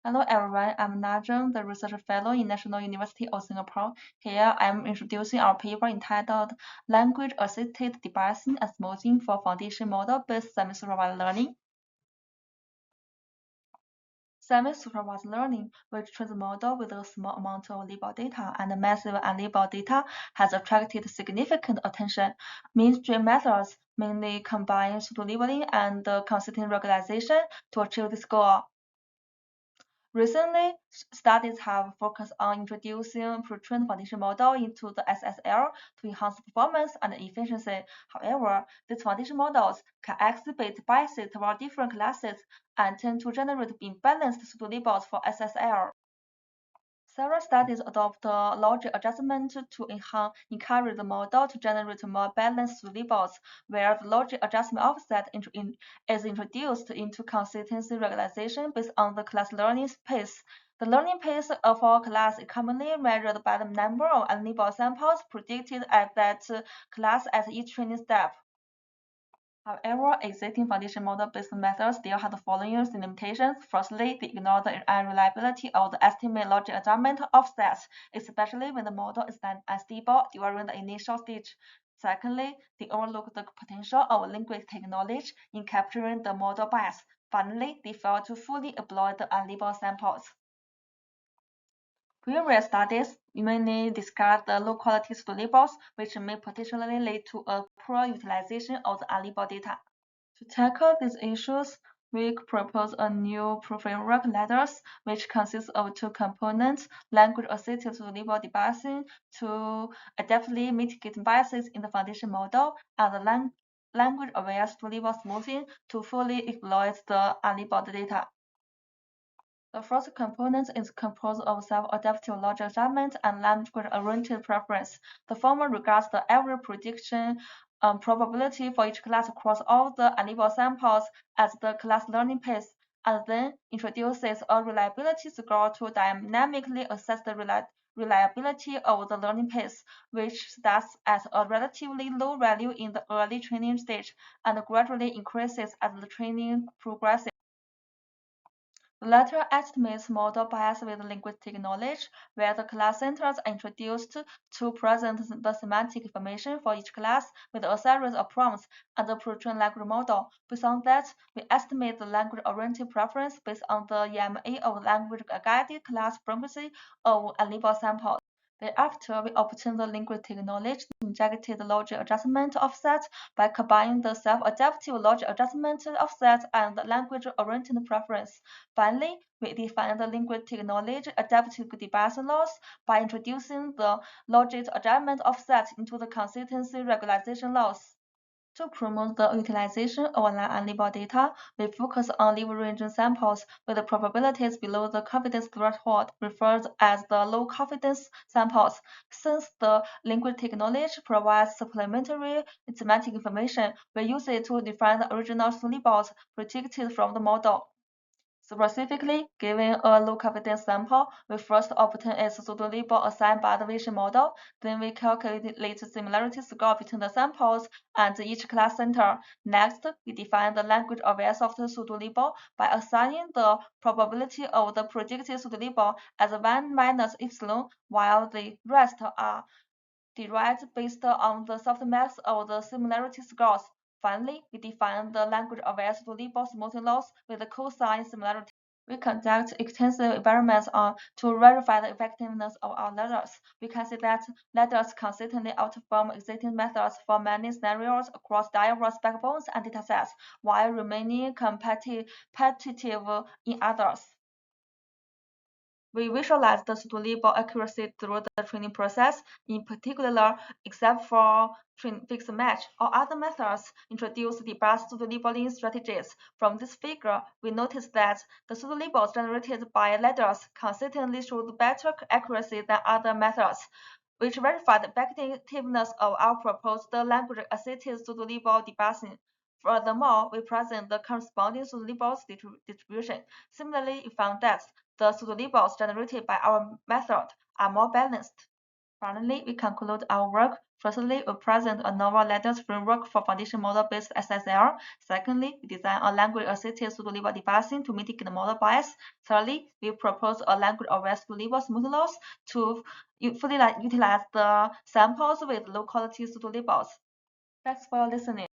Hello everyone, I'm Najam, the research fellow in National University of Singapore. Here I'm introducing our paper entitled Language Assisted Debugging and Smoothing for Foundation Model-Based Semi-Supervised Learning. Semi-supervised learning, which trains a model with a small amount of labeled data and massive unlabeled data, has attracted significant attention. Mainstream methods mainly combine pseudo-labeling and consistent regularization to achieve this goal. Recently, studies have focused on introducing pre-trained foundation model into the SSL to enhance performance and efficiency. However, these foundation models can exhibit biases toward different classes and tend to generate imbalanced pseudo-labels for SSL. Several studies adopt logic adjustment to encourage the model to generate more balanced labels, where the logic adjustment offset is introduced into consistency regularization based on the class learning pace. The learning pace of a class is commonly measured by the number of unlabeled samples predicted at that class at each training step. However, existing foundation model-based methods still have the following limitations. Firstly, they ignore the unreliability of the estimate logic adjustment offsets, especially when the model is unstable during the initial stage. Secondly, they overlook the potential of linguistic knowledge in capturing the model bias. Finally, they fail to fully exploit the unlabeled samples. Previous studies mainly discussed the low-quality pseudo-labels, which may potentially lead to a poor utilization of the unlabeled data. To tackle these issues, we propose a new framework, LADaS, which consists of two components: language-assisted pseudo-label debugging to adeptly mitigate biases in the foundation model, and the language-aware pseudo-label smoothing to fully exploit the unlabeled data. The first component is composed of self-adaptive logic adjustment and language-oriented preference. The former regards the average prediction probability for each class across all the unlabeled samples as the class learning pace, and then introduces a reliability score to dynamically assess the reliability of the learning pace, which starts at a relatively low value in the early training stage and gradually increases as the training progresses. The latter estimates model bias with linguistic knowledge, where the class centers are introduced to present the semantic information for each class with a series of prompts and the pre-trained language model. Based on that, we estimate the language-oriented preference based on the EMA of language-guided class frequency of unlabeled samples. Thereafter, we obtain the linguistic knowledge injected logic adjustment offset by combining the self-adaptive logic adjustment offset and the language-oriented preference. Finally, we define the linguistic knowledge adaptive debugging loss by introducing the logic adjustment offset into the consistency regularization loss. To promote the utilization of unlabeled data, we focus on leveraging samples with probabilities below the confidence threshold, referred as the low confidence samples. Since the linguistic knowledge provides supplementary semantic information, we use it to define the original labels predicted from the model. Specifically, given a low-confidence sample, we first obtain its pseudo-label assigned by the vision model. Then we calculate the similarity score between the samples and each class center. Next, we define the language-aware software pseudo-label by assigning the probability of the predicted pseudo-label as 1 minus epsilon, while the rest are derived based on the softmax of the similarity scores. Finally, we define the language-aware pseudo-label smoothing loss with the cosine similarity. We conduct extensive experiments to verify the effectiveness of our LADaS. We can see that LADaS consistently outperform existing methods for many scenarios across diverse backbones and datasets, while remaining competitive in others. We visualize the pseudo-label accuracy through the training process, in particular, except for fixed match. All other methods introduce debug pseudo-labeling strategies. From this figure, we notice that the pseudo-labels generated by LADaS consistently show better accuracy than other methods, which verify the effectiveness of our proposed language-assisted pseudo-label debugging. Furthermore, we present the corresponding pseudo-labels distribution. Similarly, we found that the pseudo-labels generated by our method are more balanced. Finally, we conclude our work. Firstly, we present a novel LADaS framework for foundation model-based SSL. Secondly, we design a language-assisted pseudo-label debugging to mitigate the model bias. Thirdly, we propose a language-aware pseudo-label smooth loss to fully utilize the samples with low-quality pseudo-labels. Thanks for listening.